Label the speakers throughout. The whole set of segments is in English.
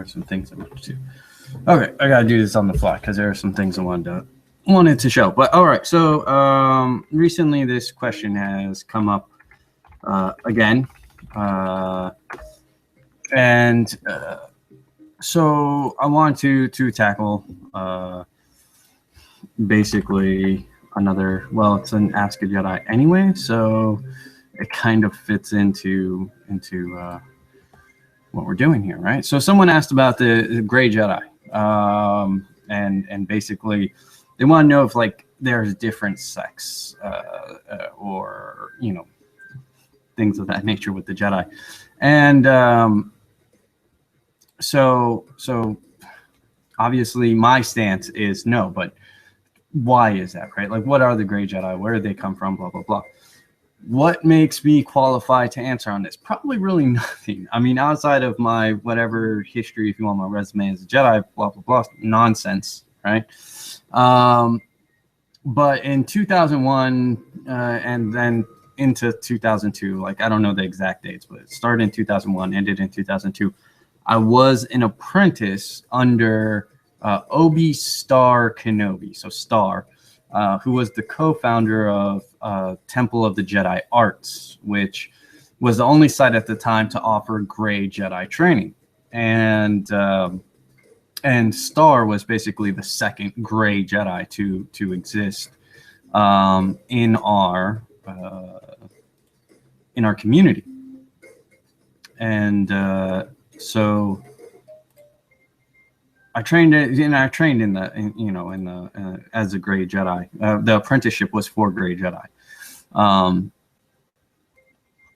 Speaker 1: are some things I wanted to. Okay, I gotta do this on the fly because there are some things I wanted to show. But all right, so recently this question has come up again, and so I want to tackle basically another. Well, it's an Ask a Jedi anyway, so it kind of fits into what we're doing here, right? So someone asked about the gray Jedi, and basically they want to know if like there's different sects or things of that nature with the Jedi, and so obviously my stance is no, but why is that, right? Like, what are the gray Jedi? Where did they come from? Blah blah blah. What makes me qualified to answer on this? Probably really nothing. I mean, outside of my whatever history, if you want my resume as a Jedi, blah, blah, blah, nonsense, right? But in 2001 and then into 2002, like, I don't know the exact dates, but it started in 2001, ended in 2002. I was an apprentice under Opie Star Kenobi, so Star, who was the co-founder of Temple of the Jedi Arts, which was the only site at the time to offer gray Jedi training. And Star was basically the second gray Jedi to exist in our community. And so I trained in the as a gray Jedi. The apprenticeship was for gray Jedi,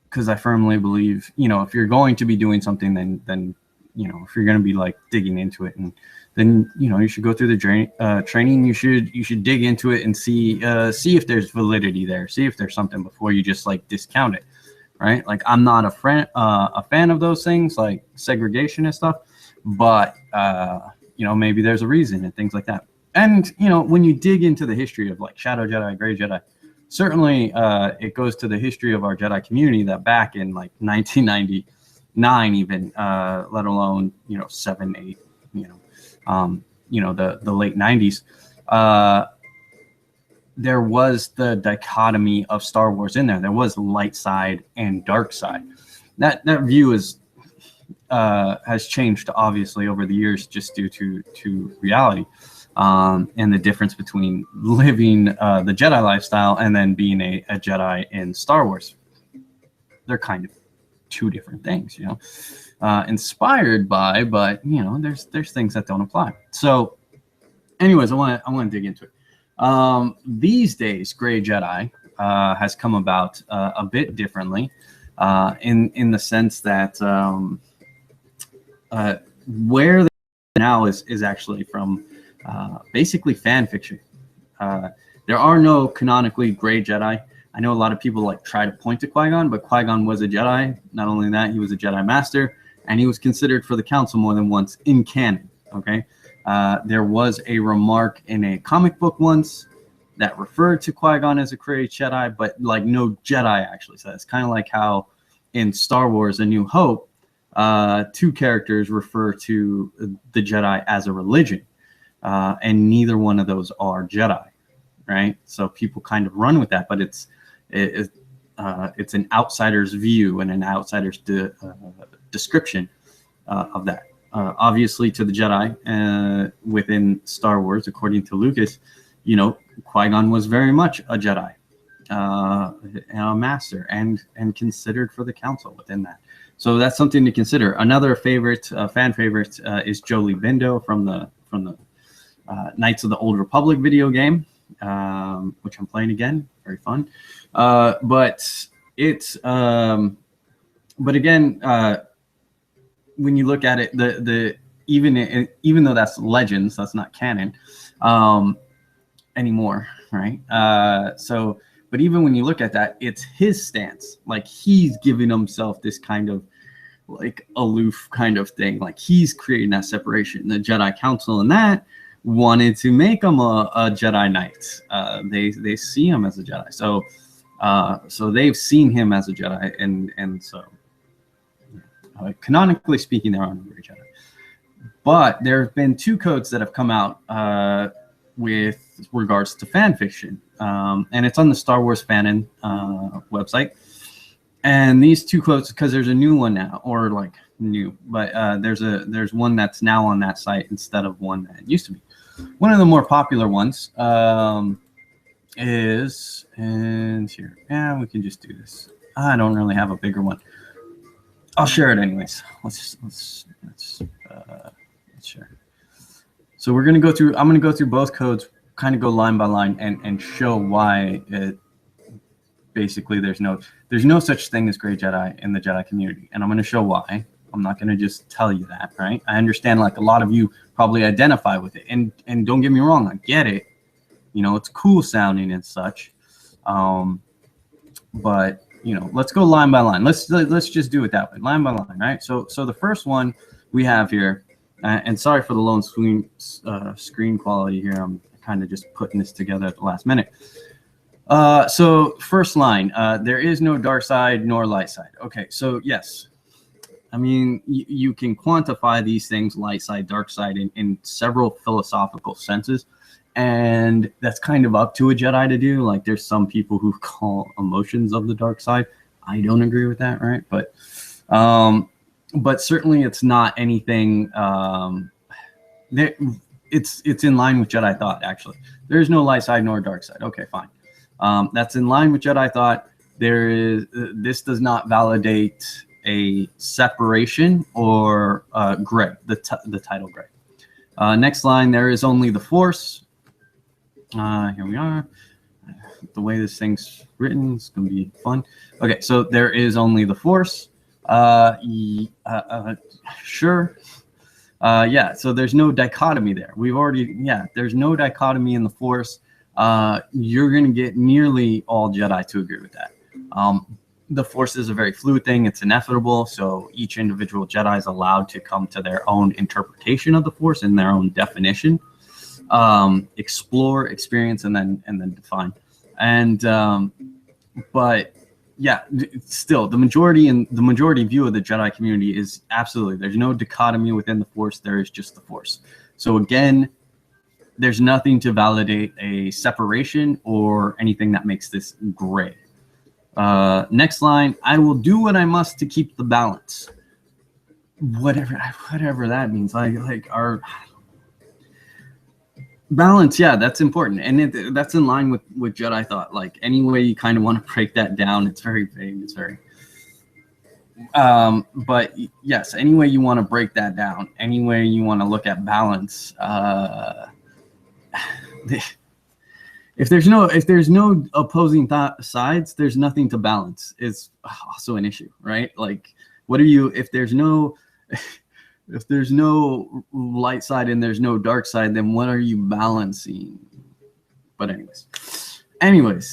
Speaker 1: because I firmly believe, if you're going to be doing something, then if you're going to be like digging into it, and then you should go through the training. You should dig into it and see if there's validity there, see if there's something before you just like discount it, right? Like, I'm not a fan of those things like segregation and stuff, but maybe there's a reason and things like that. And, when you dig into the history of like Shadow Jedi, Gray Jedi, certainly it goes to the history of our Jedi community that back in like 1999, even, let alone, 7, 8, the late 90s, there was the dichotomy of Star Wars in there. There was light side and dark side. That view has changed obviously over the years, just due to reality, and the difference between living the Jedi lifestyle and then being a Jedi in Star Wars. They're kind of two different things, inspired by, but there's things that don't apply. So anyways, I want to dig into it. These days, gray Jedi has come about a bit differently, in the sense that where they now is actually from basically fan fiction. There are no canonically gray Jedi. I know a lot of people like try to point to Qui-Gon, but Qui-Gon was a Jedi. Not only that, he was a Jedi Master, and he was considered for the Council more than once in canon. Okay, there was a remark in a comic book once that referred to Qui-Gon as a gray Jedi, but like no Jedi actually says. Kind of like how in Star Wars: A New Hope, two characters refer to the Jedi as a religion, and neither one of those are Jedi, right? So people kind of run with that, but it's an outsider's view and an outsider's description of that. Obviously, to the Jedi within Star Wars, according to Lucas, Qui-Gon was very much a Jedi, a master, and considered for the Council within that. So that's something to consider. Another favorite, fan favorite, is Jolie Bindo from the Knights of the Old Republic video game, which I'm playing again. Very fun. But again, when you look at it, even though that's legends, that's not canon anymore, right? But even when you look at that, it's his stance. Like, he's giving himself this kind of like aloof kind of thing. Like, he's creating that separation. The Jedi Council and that wanted to make him a Jedi Knight. They see him as a Jedi. So they've seen him as a Jedi, and so canonically speaking, there are no gray Jedi. But there have been 2 codes that have come out with regards to fan fiction, and it's on the Star Wars Fanon website. And these 2 codes, because there's a new one now, or like new, but there's one that's now on that site instead of one that used to be. One of the more popular ones is, and here, yeah, we can just do this. I don't really have a bigger one. I'll share it anyways. Let's share. So we're gonna go through. I'm gonna go through both codes, kind of go line by line, and show why it. Basically, there's no such thing as gray Jedi in the Jedi community, and I'm gonna show why. I'm not gonna just tell you that, right? I understand, like a lot of you probably identify with it, and don't get me wrong, I get it. You know, it's cool sounding and such, but you know, let's go line by line. Let's just do it that way, line by line, right? So the first one we have here, and sorry for the low screen quality here. I'm kind of just putting this together at the last minute. So first line, there is no dark side nor light side. Okay, so yes, I mean, you can quantify these things, light side, dark side, in several philosophical senses. And that's kind of up to a Jedi to do. Like, there's some people who call emotions of the dark side. I don't agree with that, right? But certainly it's not anything. It's in line with Jedi thought. Actually, there's no light side nor dark side. Okay, fine. That's in line with Jedi thought. This does not validate a separation or gray. The title gray. Next line, there is only the Force. Here we are. The way this thing's written is going to be fun. Okay, so there is only the Force. Sure. Yeah, so there's no dichotomy there. There's no dichotomy in the Force. You're going to get nearly all Jedi to agree with that. The Force is a very fluid thing. It's inevitable. So each individual Jedi is allowed to come to their own interpretation of the Force and their own definition. Explore, experience, and then define. And but yeah, still the majority view of the Jedi community is absolutely, there's no dichotomy within the Force. There is just the Force. So again, there's nothing to validate a separation or anything that makes this gray. Next line, I will do what I must to keep the balance. Whatever that means. Like our balance, yeah, that's important, and that's in line with Jedi thought. Like, any way you kind of want to break that down, it's very vague. It's very but yes, any way you want to break that down, any way you want to look at balance, if there's no opposing sides, there's nothing to balance. Is also an issue, right? Like, what are you, if there's no light side and there's no dark side, then what are you balancing? But anyways,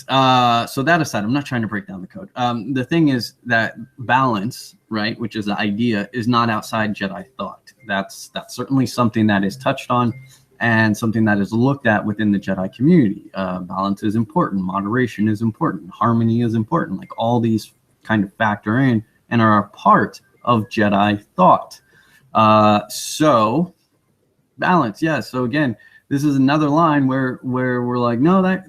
Speaker 1: so that aside, I'm not trying to break down the code. The thing is that balance, right, which is the idea, is not outside Jedi thought. That's certainly something that is touched on and something that is looked at within the Jedi community. Balance is important. Moderation is important. Harmony is important. Like, all these kind of factor in and are a part of Jedi thought. So balance, yeah. So again, this is another line where we're like, no, that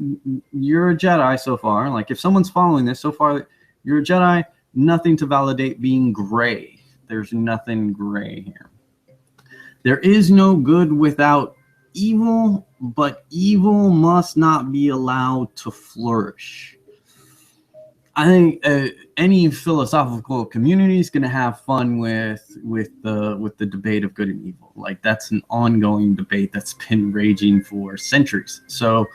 Speaker 1: you're a Jedi so far. Like, if someone's following this so far, you're a Jedi. Nothing to validate being gray. There's nothing gray here. There is no good without evil, but evil must not be allowed to flourish. I think any philosophical community is going to have fun with the debate of good and evil. Like, that's an ongoing debate that's been raging for centuries. So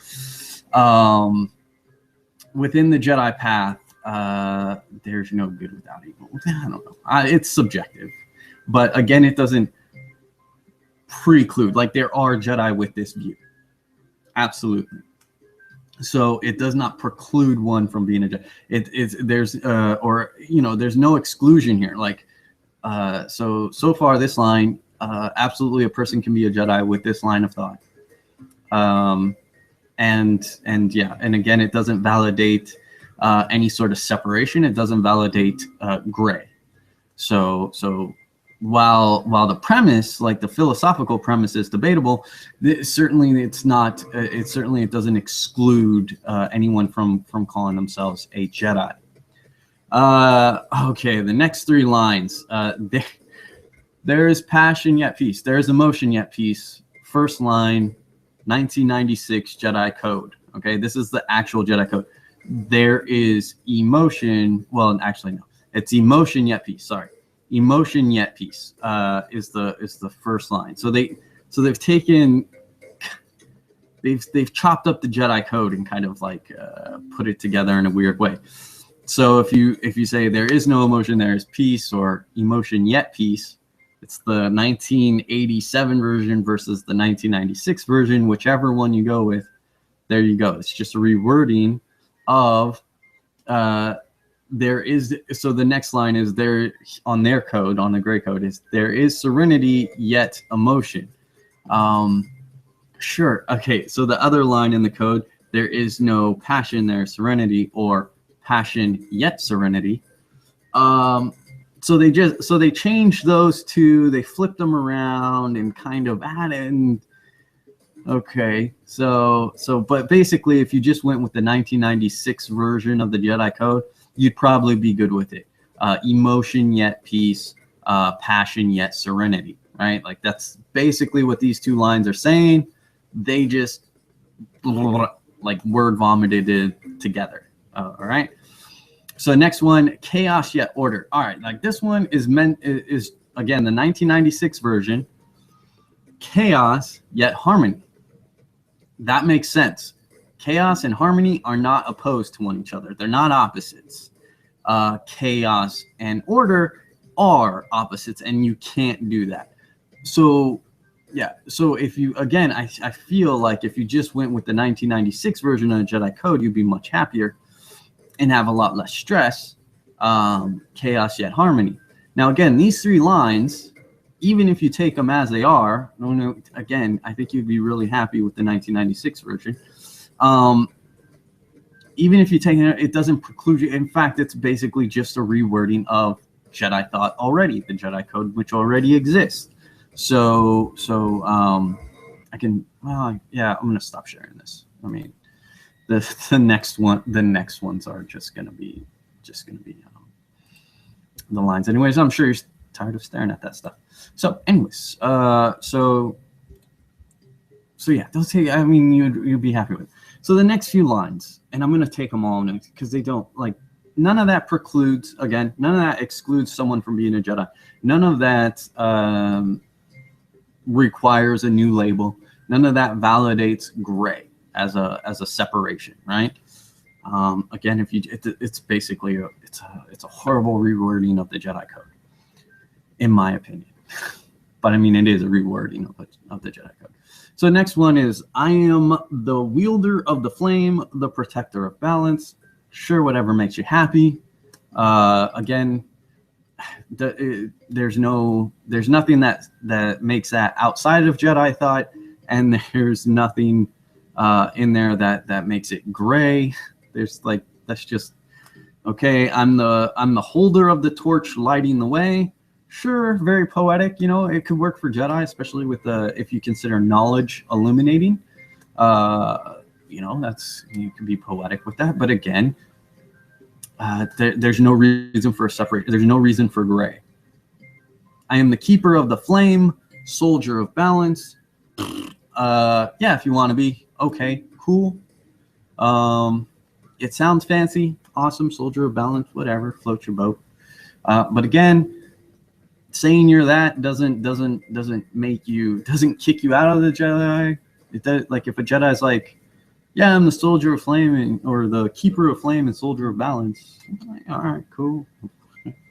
Speaker 1: within the Jedi path, there's no good without evil. I don't know. It's subjective, but again, it doesn't preclude. Like, there are Jedi with this view, absolutely. So it does not preclude one from being a Jedi. There's no exclusion here. Like, so far this line, absolutely a person can be a Jedi with this line of thought. And again, it doesn't validate any sort of separation. It doesn't validate gray. So while the premise, like the philosophical premise, is debatable, certainly it doesn't exclude anyone from calling themselves a Jedi. Okay, the next three lines. There is passion yet peace. There is emotion yet peace. First line, 1996 Jedi Code. Okay, this is the actual Jedi Code. There is emotion. Well, actually, no. It's emotion yet peace. Sorry, emotion yet peace is the first line. So they've taken, they've chopped up the Jedi Code and kind of like put it together in a weird way. So if you say there is no emotion, there is peace, or emotion yet peace, it's the 1987 version versus the 1996 version, whichever one you go with. There you go. It's just a rewording of there is. So the next line is there on their code, on the gray code, is there is serenity yet emotion. Sure. Okay. So the other line in the code, there is no passion, there's serenity, or passion yet serenity. So they changed those two, they flipped them around and kind of added. Okay, so but basically, if you just went with the 1996 version of the Jedi Code, you'd probably be good with it. Emotion yet peace, passion yet serenity, right? Like that's basically what these two lines are saying. They just like word vomited it together. All right. So next one, chaos yet order. All right, like this one is again the 1996 version. Chaos yet harmony. That makes sense. Chaos and harmony are not opposed to one each other. They're not opposites. Chaos and order are opposites, and you can't do that. So yeah. So if you, again, I feel like if you just went with the 1996 version of the Jedi Code, you'd be much happier and have a lot less stress. Chaos yet harmony. Now, again, these three lines, even if you take them as they are, again, I think you'd be really happy with the 1996 version. Even if you take it, it doesn't preclude you. In fact, it's basically just a rewording of Jedi thought already, the Jedi Code, which already exists. So I can, well, yeah, I'm going to stop sharing this. I mean, the next ones are just gonna be the lines. Anyways, I'm sure you're tired of staring at that stuff. So, anyways, so yeah, those take. I mean, you'd be happy with. So the next few lines, and I'm gonna take them all because they don't like. None of that precludes. Again, none of that excludes someone from being a Jedi. None of that requires a new label. None of that validates gray as a separation, right? Again, if it's basically it's a horrible rewording of the Jedi Code, in my opinion. But I mean, it is a rewording of the Jedi Code. So the next one is, I am the wielder of the flame, the protector of balance. Sure, whatever makes you happy. Again, there's nothing that makes that outside of Jedi thought, and there's nothing in there that makes it gray. There's like, that's just okay. I'm the holder of the torch, lighting the way. Sure, very poetic. You know, it could work for Jedi, especially with if you consider knowledge illuminating. You know, you can be poetic with that. But again, there's no reason for a separate. There's no reason for gray. I am the keeper of the flame, soldier of balance. Yeah, if you want to be. Okay, cool. It sounds fancy, awesome, soldier of balance, whatever, float your boat. But again, saying you're that doesn't kick you out of the Jedi. It does, like if a Jedi's like, yeah, I'm the soldier of flame or the keeper of flame and soldier of balance. Like, all right, cool,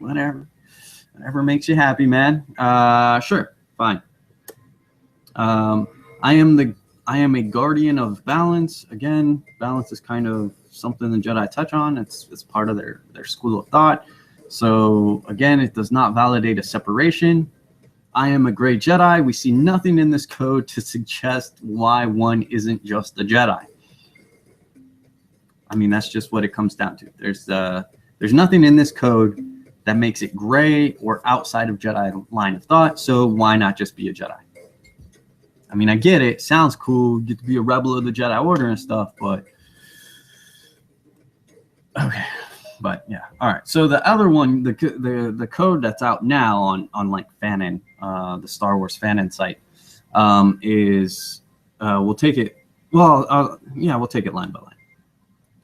Speaker 1: whatever makes you happy, man. Sure, fine. I am a guardian of balance. Again, balance is kind of something the Jedi touch on. It's part of their school of thought. So again, it does not validate a separation. I am a great Jedi. We see nothing in this code to suggest why one isn't just a Jedi. I mean, that's just what it comes down to. There's nothing in this code that makes it gray or outside of Jedi line of thought. So why not just be a Jedi? I mean, I get it. Sounds cool. You get to be a rebel of the Jedi Order and stuff, but okay. But yeah. All right. So the other one, the code that's out now on like Fanon, the Star Wars Fanon site, is we'll take it. Well, yeah, we'll take it line by line.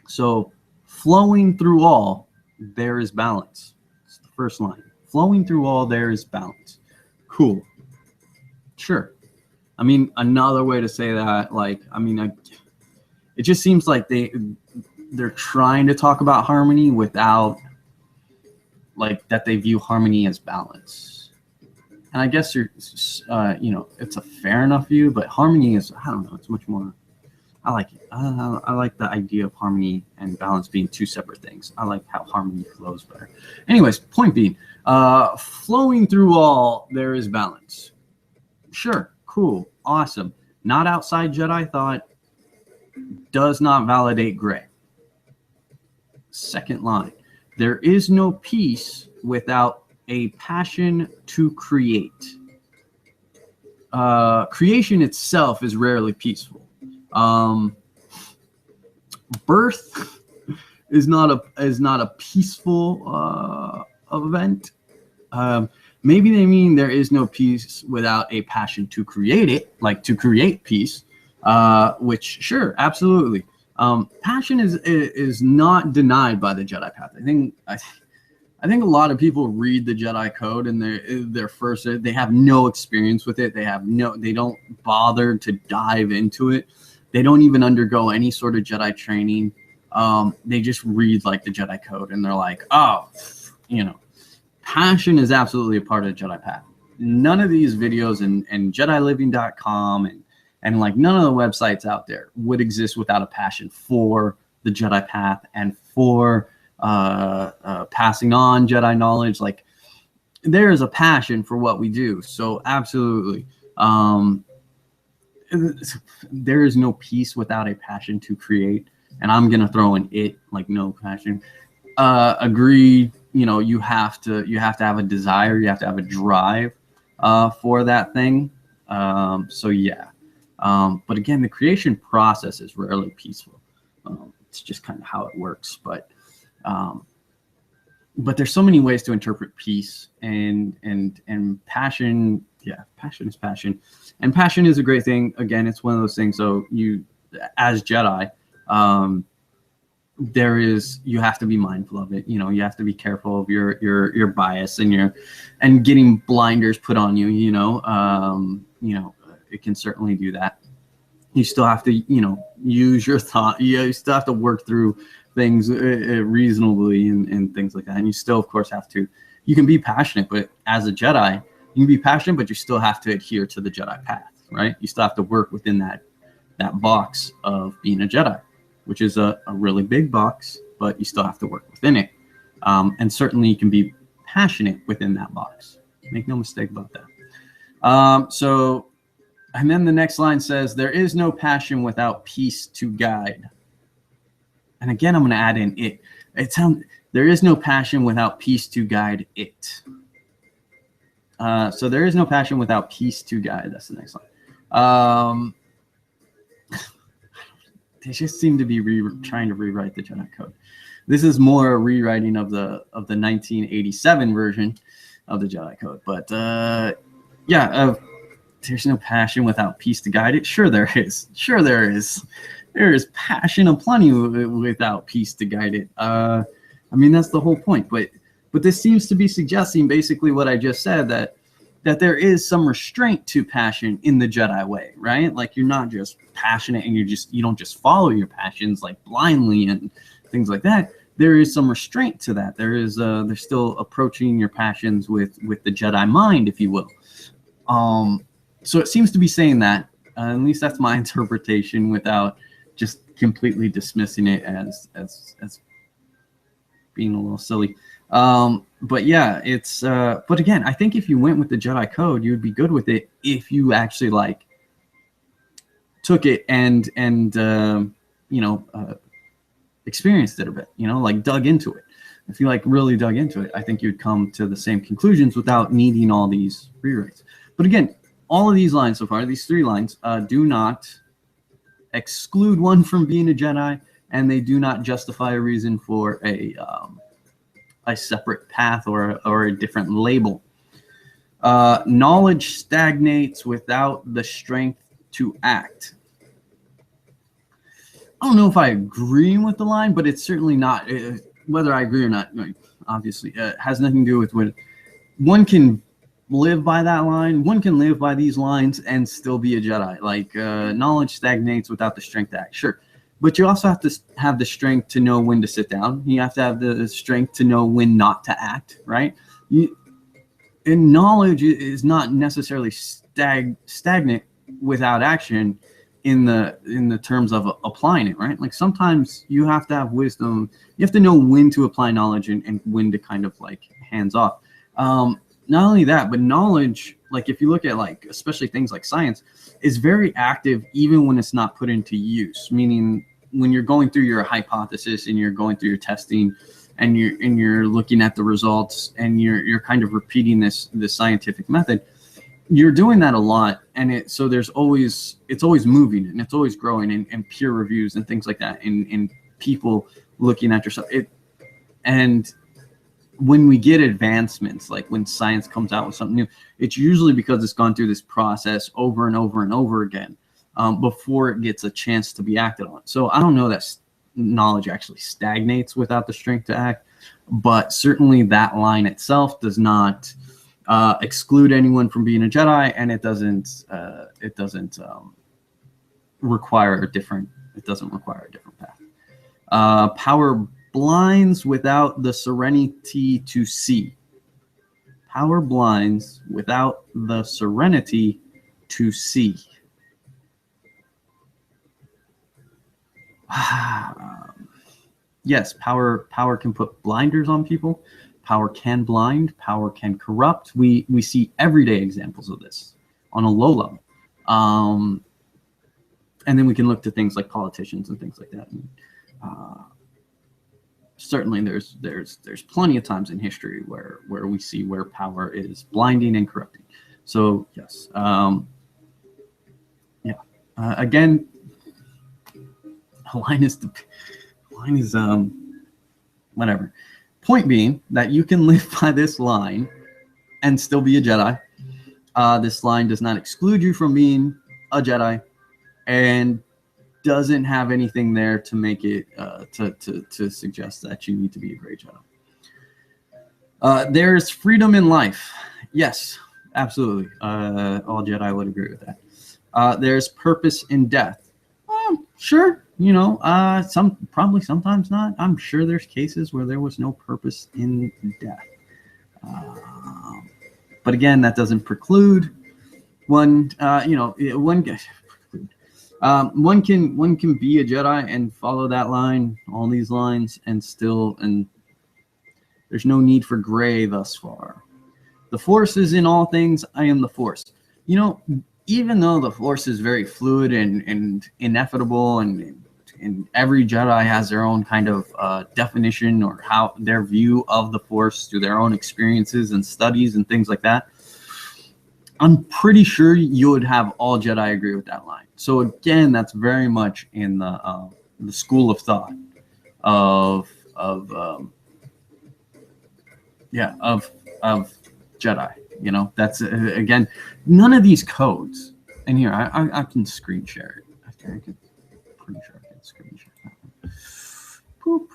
Speaker 1: So flowing through all, there is balance. It's the first line. Flowing through all, there is balance. Cool. Sure. I mean, another way to say that, like, I mean, it just seems like they're trying to talk about harmony without, like, that they view harmony as balance. And I guess you know, it's a fair enough view, but harmony is, I don't know, it's much more. I like it. I like the idea of harmony and balance being two separate things. I like how harmony flows better. Anyways, point being, flowing through all, there is balance. Sure, cool, awesome. Not outside Jedi thought, does not validate gray. Second line, there is no peace without a passion to create. Creation itself is rarely peaceful. Birth is not a peaceful event. Maybe they mean there is no peace without a passion to create it, like to create peace. Which sure, absolutely. Passion is not denied by the Jedi path. I think a lot of people read the Jedi Code and they have no experience with it. They don't bother to dive into it. They don't even undergo any sort of Jedi training. They just read like the Jedi Code and they're like, oh, you know, passion is absolutely a part of the Jedi path. None of these videos and JediLiving.com and like none of the websites out there would exist without a passion for the Jedi path and for passing on Jedi knowledge. Like there is a passion for what we do. So absolutely. There is no peace without a passion to create. And I'm going to throw in it, like no passion. Agreed. You know, you have to have a desire. You have to have a drive for that thing. So yeah. But again, the creation process is rarely peaceful. It's just kind of how it works. But there's so many ways to interpret peace and passion. Yeah, passion is passion, and passion is a great thing. Again, it's one of those things. So you, as Jedi, you have to be mindful of it. You know, you have to be careful of your bias and getting blinders put on you. You know, it can certainly do that. You still have to, you know, use your thought. You still have to work through things reasonably and things like that. And you still, of course, you can be passionate, but as a Jedi, you can be passionate, but you still have to adhere to the Jedi path, right? You still have to work within that box of being a Jedi, which is a really big box, but you still have to work within it. And certainly you can be passionate within that box. Make no mistake about that. And then the next line says, there is no passion without peace to guide. And again, I'm going to add in it. There is no passion without peace to guide it. So there is no passion without peace to guide. That's the next line. They just seem to be trying to rewrite the Jedi Code. This is more a rewriting of the 1987 version of the Jedi Code. But yeah, there's no passion without peace to guide it. Sure there is. Sure there is. There is passion aplenty without peace to guide it. I mean, that's the whole point. But this seems to be suggesting basically what I just said, that there is some restraint to passion in the Jedi way, right? Like you're not just passionate and you don't just follow your passions like blindly and things like that. There is some restraint to that. There's still approaching your passions with the Jedi mind, if you will. So it seems to be saying that, at least that's my interpretation, without just completely dismissing it as being a little silly. But yeah, it's but again, I think if you went with the Jedi Code, you would be good with it if you actually like took it and experienced it a bit, like dug into it. if you like really dug into it, I think you'd come to the same conclusions without needing all these rewrites. But again, all of these lines so far, these 3 lines, do not exclude one from being a Jedi, and they do not justify a reason for a separate path or a different label. Knowledge stagnates without the strength to act. I don't know if I agree with the line, but it's certainly not, whether I agree or not, obviously, has nothing to do with what one can live by that line. One can live by these lines and still be a Jedi. Like, knowledge stagnates without the strength to act. Sure. But you also have to have the strength to know when to sit down. You have to have the strength to know when not to act, right? And knowledge is not necessarily stagnant without action in the terms of applying it, right? Like sometimes you have to have wisdom. You have to know when to apply knowledge and when to kind of like hands off. Not only that, but knowledge, like if you look at like, especially things like science, is very active even when it's not put into use. Meaning when you're going through your hypothesis and you're going through your testing and you're looking at the results and you're kind of repeating this scientific method, you're doing that a lot. And so it's always moving and it's always growing, and peer reviews and things like that, and people looking at yourself. And when we get advancements, like when science comes out with something new, it's usually because it's gone through this process over and over and over again before it gets a chance to be acted on. So I don't know that knowledge actually stagnates without the strength to act, but certainly that line itself does not exclude anyone from being a Jedi, and it doesn't require a different path. Power blinds without the serenity to see. Power blinds without the serenity to see. Yes, power can put blinders on people. Power can blind. Power can corrupt. We see everyday examples of this on a low level. And then we can look to things like politicians and things like that. And, certainly there's plenty of times in history where we see where power is blinding and corrupting. So yes, again, line is whatever. Point being that you can live by this line and still be a Jedi. This line does not exclude you from being a Jedi, and doesn't have anything there to make it to suggest that you need to be a great Jedi. There's freedom in life. Yes, absolutely. All Jedi would agree with that. There's purpose in death. Sure, sometimes not. I'm sure there's cases where there was no purpose in death. But again, that doesn't preclude one. One can be a Jedi and follow that line, all these lines, and there's no need for gray thus far. The Force is in all things. I am the Force. Even though the Force is very fluid and ineffable, and every Jedi has their own kind of definition or how their view of the Force through their own experiences and studies and things like that, I'm pretty sure you would have all Jedi agree with that line. So again, that's very much in the school of thought of Jedi. That's again, none of these codes. And here, I can screen share it. Pretty sure I can screen share that. Poop.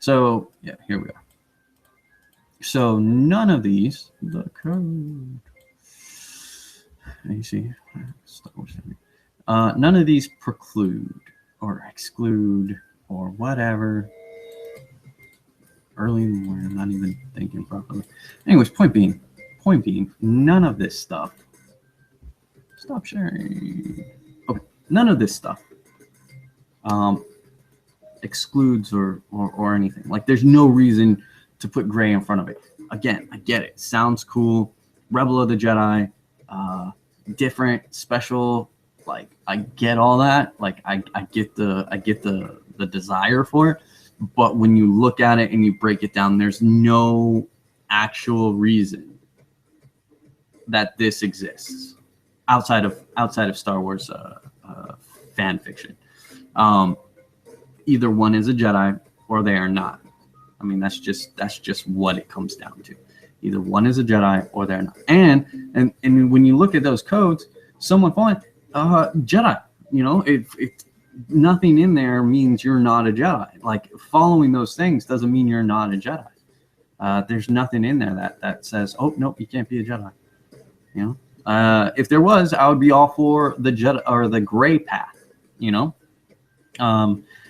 Speaker 1: So yeah, here we are. So none of these, the code. You see, none of these preclude or exclude or whatever. Early in the morning, I'm not even thinking properly. Anyways, point being, none of this stuff. Stop sharing. Okay, none of this stuff excludes or anything. Like, there's no reason to put gray in front of it. Again, I get it. Sounds cool. Rebel of the Jedi. Different, special, like I get all that. Like I get the desire for it, But when you look at it and you break it down, there's no actual reason that this exists outside of Star Wars fan fiction. Either one is a Jedi or they are not. I mean, that's just what it comes down to. Either one is a Jedi or they're not. And when you look at those codes, someone falling Jedi, you know, if nothing in there means you're not a Jedi. Like, following those things doesn't mean you're not a Jedi. There's nothing in there that says, oh nope, you can't be a Jedi. You know, if there was, I would be all for the Jedi or the gray path. You know,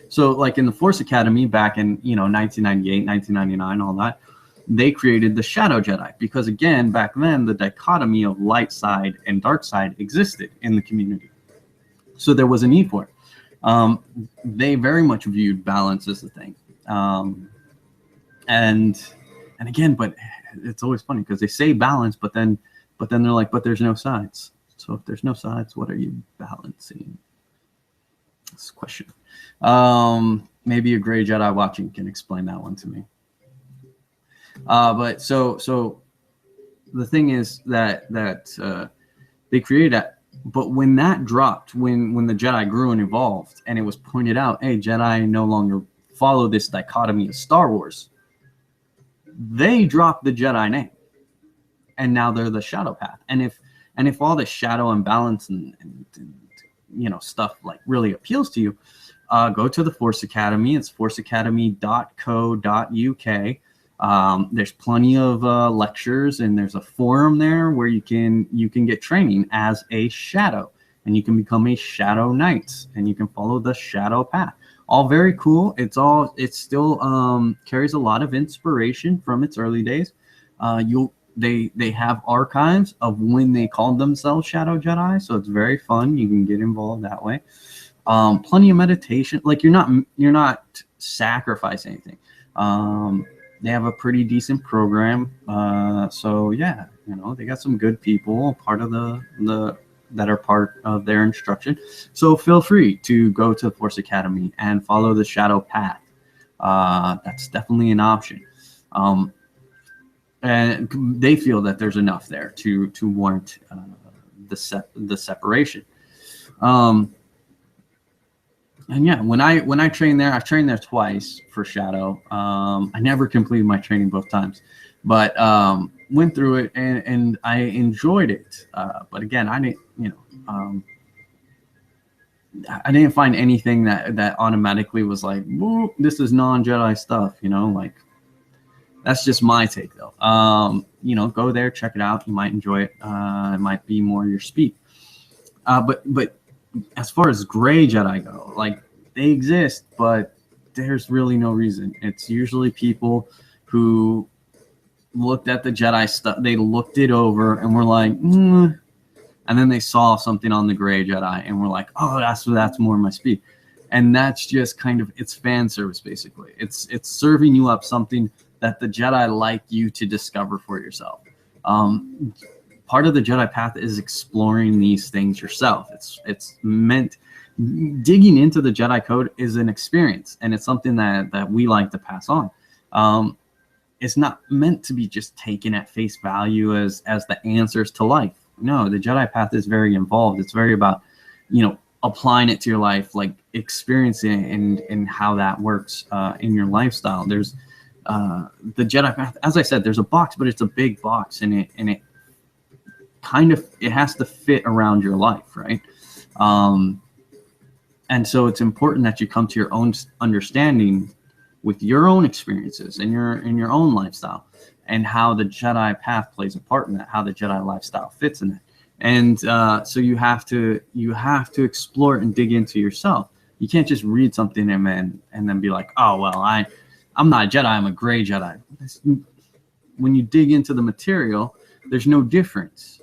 Speaker 1: so like in the Force Academy back in 1998, 1999, all that, they created the Shadow Jedi because, again, back then the dichotomy of light side and dark side existed in the community. So there was a need for it. They very much viewed balance as the thing. And again, but it's always funny because they say balance, but then they're like, but there's no sides. So if there's no sides, what are you balancing? That's a question. Maybe a gray Jedi watching can explain that one to me. But so the thing is that they created that, but when that dropped, when the Jedi grew and evolved, and it was pointed out, hey, Jedi no longer follow this dichotomy of Star Wars, they dropped the Jedi name, and now they're the Shadow Path. And if all the shadow and balance and stuff like really appeals to you, go to the Force Academy. It's forceacademy.co.uk. There's plenty of lectures, and there's a forum there where you can get training as a shadow, and you can become a shadow knight, and you can follow the shadow path. All very cool. It still carries a lot of inspiration from its early days. They have archives of when they called themselves Shadow Jedi, so it's very fun. You can get involved that way. Plenty of meditation. Like, you're not sacrificing anything. They have a pretty decent program. So yeah, they got some good people part of that are part of their instruction. So feel free to go to the Force Academy and follow the Shadow Path. That's definitely an option. And they feel that there's enough there to warrant the separation. And yeah, when I trained there, I've trained there twice for Shadow. I never completed my training both times, but went through it and I enjoyed it. But again, I didn't find anything that automatically was like, whoa, this is non-Jedi stuff. Like, that's just my take though. Go there, check it out. You might enjoy it. It might be more your speed. But as far as gray Jedi go, like, they exist, but there's really no reason. It's usually people who looked at the Jedi stuff, they looked it over and were like, and then they saw something on the gray Jedi and were like, oh, that's more my speed. And that's just kind of, it's fan service basically. It's serving you up something that the Jedi like you to discover for yourself. Part of the Jedi path is exploring these things yourself. It's meant, digging into the Jedi code is an experience, and it's something that we like to pass on. It's not meant to be just taken at face value as the answers to life. No, the Jedi path is very involved. It's very about, applying it to your life, like experiencing it and how that works in your lifestyle. There's the Jedi path, as I said, there's a box, but it's a big box, and it kind of, it has to fit around your life, right? And so it's important that you come to your own understanding with your own experiences and your own lifestyle, and how the Jedi path plays a part in that, how the Jedi lifestyle fits in it. And so you have to explore it and dig into yourself. You can't just read something and then be like, oh well, I'm not a Jedi, I'm a gray Jedi. When you dig into the material, there's no difference.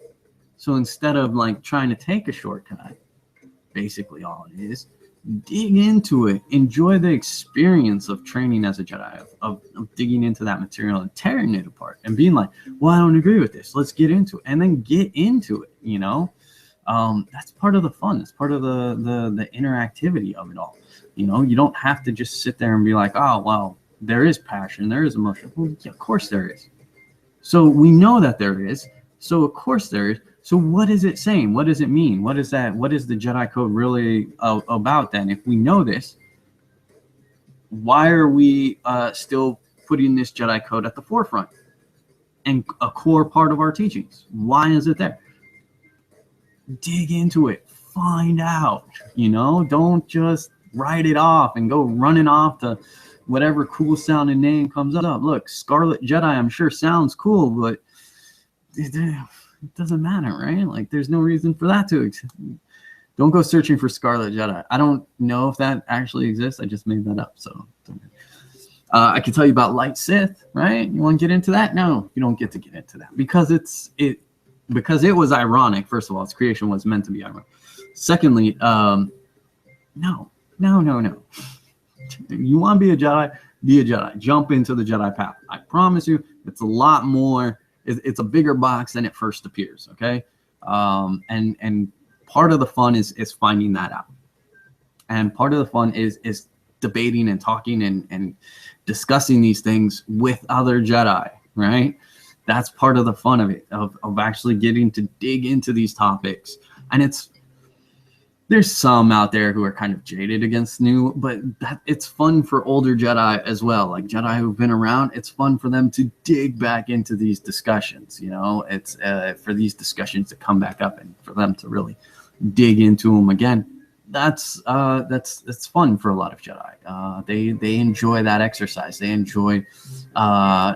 Speaker 1: So instead of like trying to take a shortcut, basically all it is, dig into it. Enjoy the experience of training as a Jedi, of digging into that material and tearing it apart and being like, well, I don't agree with this. Let's get into it. And then get into it, That's part of the fun. It's part of the interactivity of it all. You know, you don't have to just sit there and be like, oh, well, there is passion, there is emotion. Well, yeah, of course there is. So we know that there is. So of course there is. So what is it saying? What does it mean? What is that? What is the Jedi Code really about then? If we know this, why are we still putting this Jedi Code at the forefront and a core part of our teachings? Why is it there? Dig into it. Find out. You know, don't just write it off and go running off to whatever cool sounding name comes up. Look, Scarlet Jedi, I'm sure sounds cool, but it doesn't matter, right? Like, there's no reason for that to exist. Don't go searching for Scarlet Jedi. I don't know if that actually exists. I just made that up. So I can tell you about Light Sith, right? You want to get into that? No, you don't get to get into that because because it was ironic. First of all, its creation was meant to be ironic. Secondly, no. You want to be a Jedi? Be a Jedi. Jump into the Jedi path. I promise you, it's a lot more. It's a bigger box than it first appears. Okay, and part of the fun is finding that out, and part of the fun is debating and talking and discussing these things with other Jedi. Right? That's part of the fun of it, of actually getting to dig into these topics, and there's some out there who are kind of jaded against new, but it's fun for older Jedi as well. Like Jedi who've been around, it's fun for them to dig back into these discussions. You know, it's for these discussions to come back up and for them to really dig into them again. That's fun for a lot of Jedi. They enjoy that exercise. They enjoy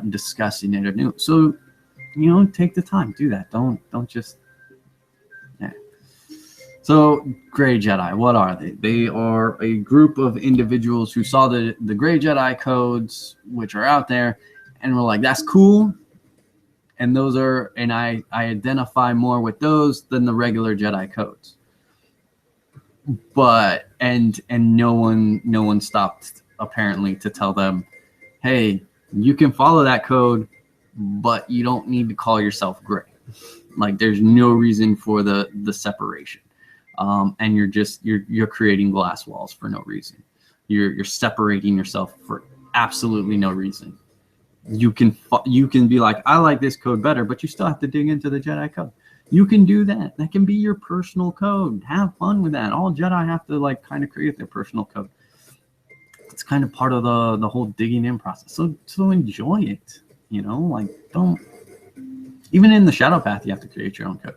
Speaker 1: discussing it anew. So, you know, take the time, do that. Don't just. So, Gray Jedi, what are they? They are a group of individuals who saw the Gray Jedi codes, which are out there, and were like, that's cool. And those are, and I identify more with those than the regular Jedi codes. But, and no one stopped, apparently, to tell them, hey, you can follow that code, but you don't need to call yourself Gray. Like, there's no reason for the separation. And you're creating glass walls for no reason. You're separating yourself for absolutely no reason. You can be like, I like this code better, but you still have to dig into the Jedi code. You can do that. That can be your personal code. Have fun with that. All Jedi have to like kind of create their personal code. It's kind of part of the whole digging in process. So enjoy it. You know, like don't. Even in the Shadow Path, you have to create your own code.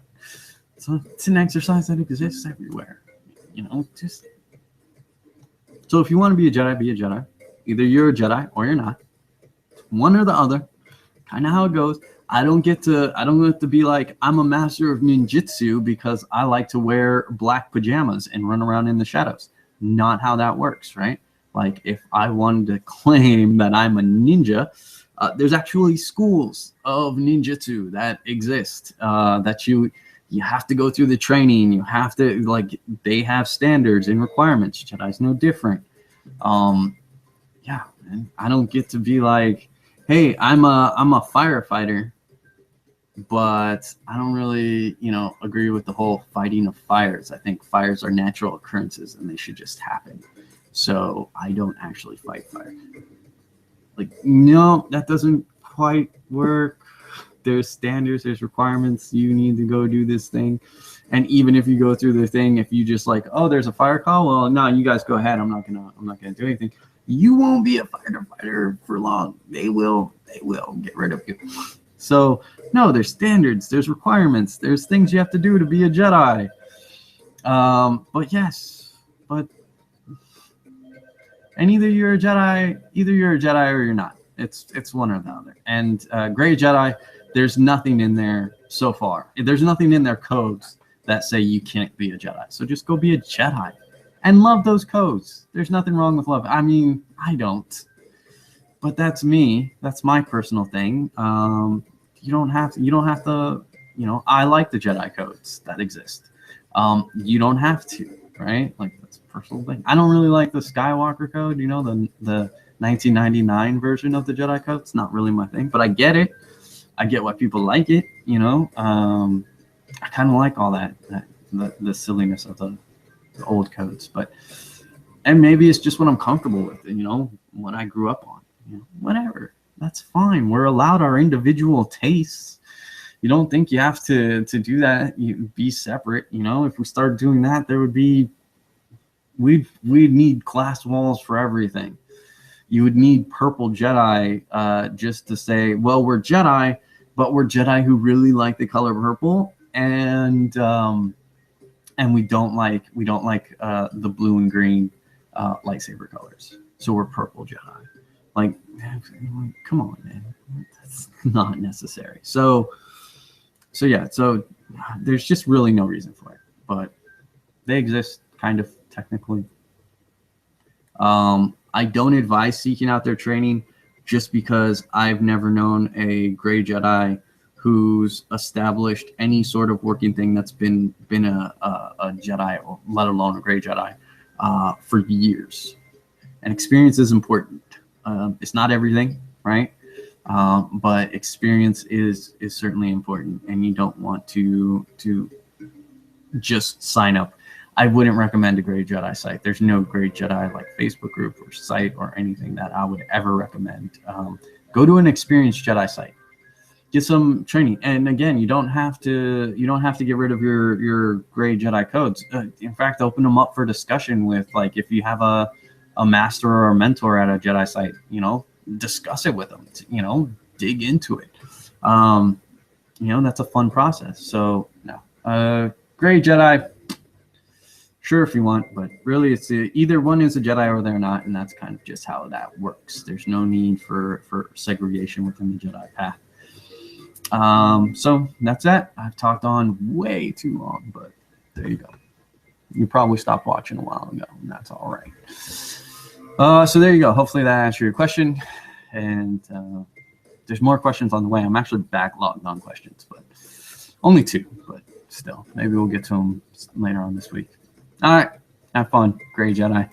Speaker 1: So it's an exercise that exists everywhere, you know, so if you want to be a Jedi, be a Jedi. Either you're a Jedi or you're not. One or the other, kind of how it goes. I don't get to be like, I'm a master of ninjutsu because I like to wear black pajamas and run around in the shadows. Not how that works, right? Like if I wanted to claim that I'm a ninja, there's actually schools of ninjutsu that exist, that you have to go through the training. You have to, like, they have standards and requirements. Jedi's no different. Yeah, man, I don't get to be like, hey, I'm a firefighter, but I don't really, you know, agree with the whole fighting of fires. I think fires are natural occurrences and they should just happen. So I don't actually fight fire. Like, no, that doesn't quite work. There's standards, there's requirements. You need to go do this thing. And even if you go through the thing, if you just like, oh, there's a fire call, well, no, you guys go ahead. I'm not gonna do anything. You won't be a firefighter for long. They will get rid of you. So no, there's standards, there's requirements, there's things you have to do to be a Jedi. And either you're a Jedi or you're not. It's one or the other. And Gray Jedi, there's nothing in there so far. There's nothing in their codes that say you can't be a Jedi. So just go be a Jedi and love those codes. There's nothing wrong with love. I mean, I don't, but that's me. That's my personal thing. You don't have to, you know, I like the Jedi codes that exist. You don't have to, right? Like that's a personal thing. I don't really like the Skywalker code, you know, the 1999 version of the Jedi code. It's not really my thing, but I get it. I get why people like it, you know. I kind of like all that the silliness of the old codes. But and maybe it's just what I'm comfortable with, you know, what I grew up on. You know, whatever, that's fine. We're allowed our individual tastes. You don't think you have to do that? You be separate. You know, if we start doing that, there would be we'd need glass walls for everything. You would need purple Jedi just to say, well, we're Jedi, but we're Jedi who really like the color purple, and we don't like the blue and green lightsaber colors, so we're purple Jedi. Like, come on, man, that's not necessary. So yeah, so there's just really no reason for it, but they exist, kind of, technically. I don't advise seeking out their training, just because I've never known a gray Jedi who's established any sort of working thing that's been a Jedi, or let alone a gray Jedi, for years. And experience is important. It's not everything, right? But experience is certainly important, and you don't want to just sign up. I wouldn't recommend a Gray Jedi site. There's no Gray Jedi like Facebook group or site or anything that I would ever recommend. Go to an experienced Jedi site. Get some training. And again, you don't have to get rid of your Gray Jedi codes. In fact, open them up for discussion with, like, if you have a master or a mentor at a Jedi site, you know, discuss it with them, you know, dig into it. You know, that's a fun process. So no, Gray Jedi, sure, if you want, but really it's either one is a Jedi or they're not, and that's kind of just how that works. There's no need for segregation within the Jedi path. So that's it. I've talked on way too long, but there you go. You probably stopped watching a while ago, and that's all right. So there you go. Hopefully that answered your question, and there's more questions on the way. I'm actually backlogged on questions, but only 2, but still, maybe we'll get to them later on this week. All right, have fun, Gray Jedi.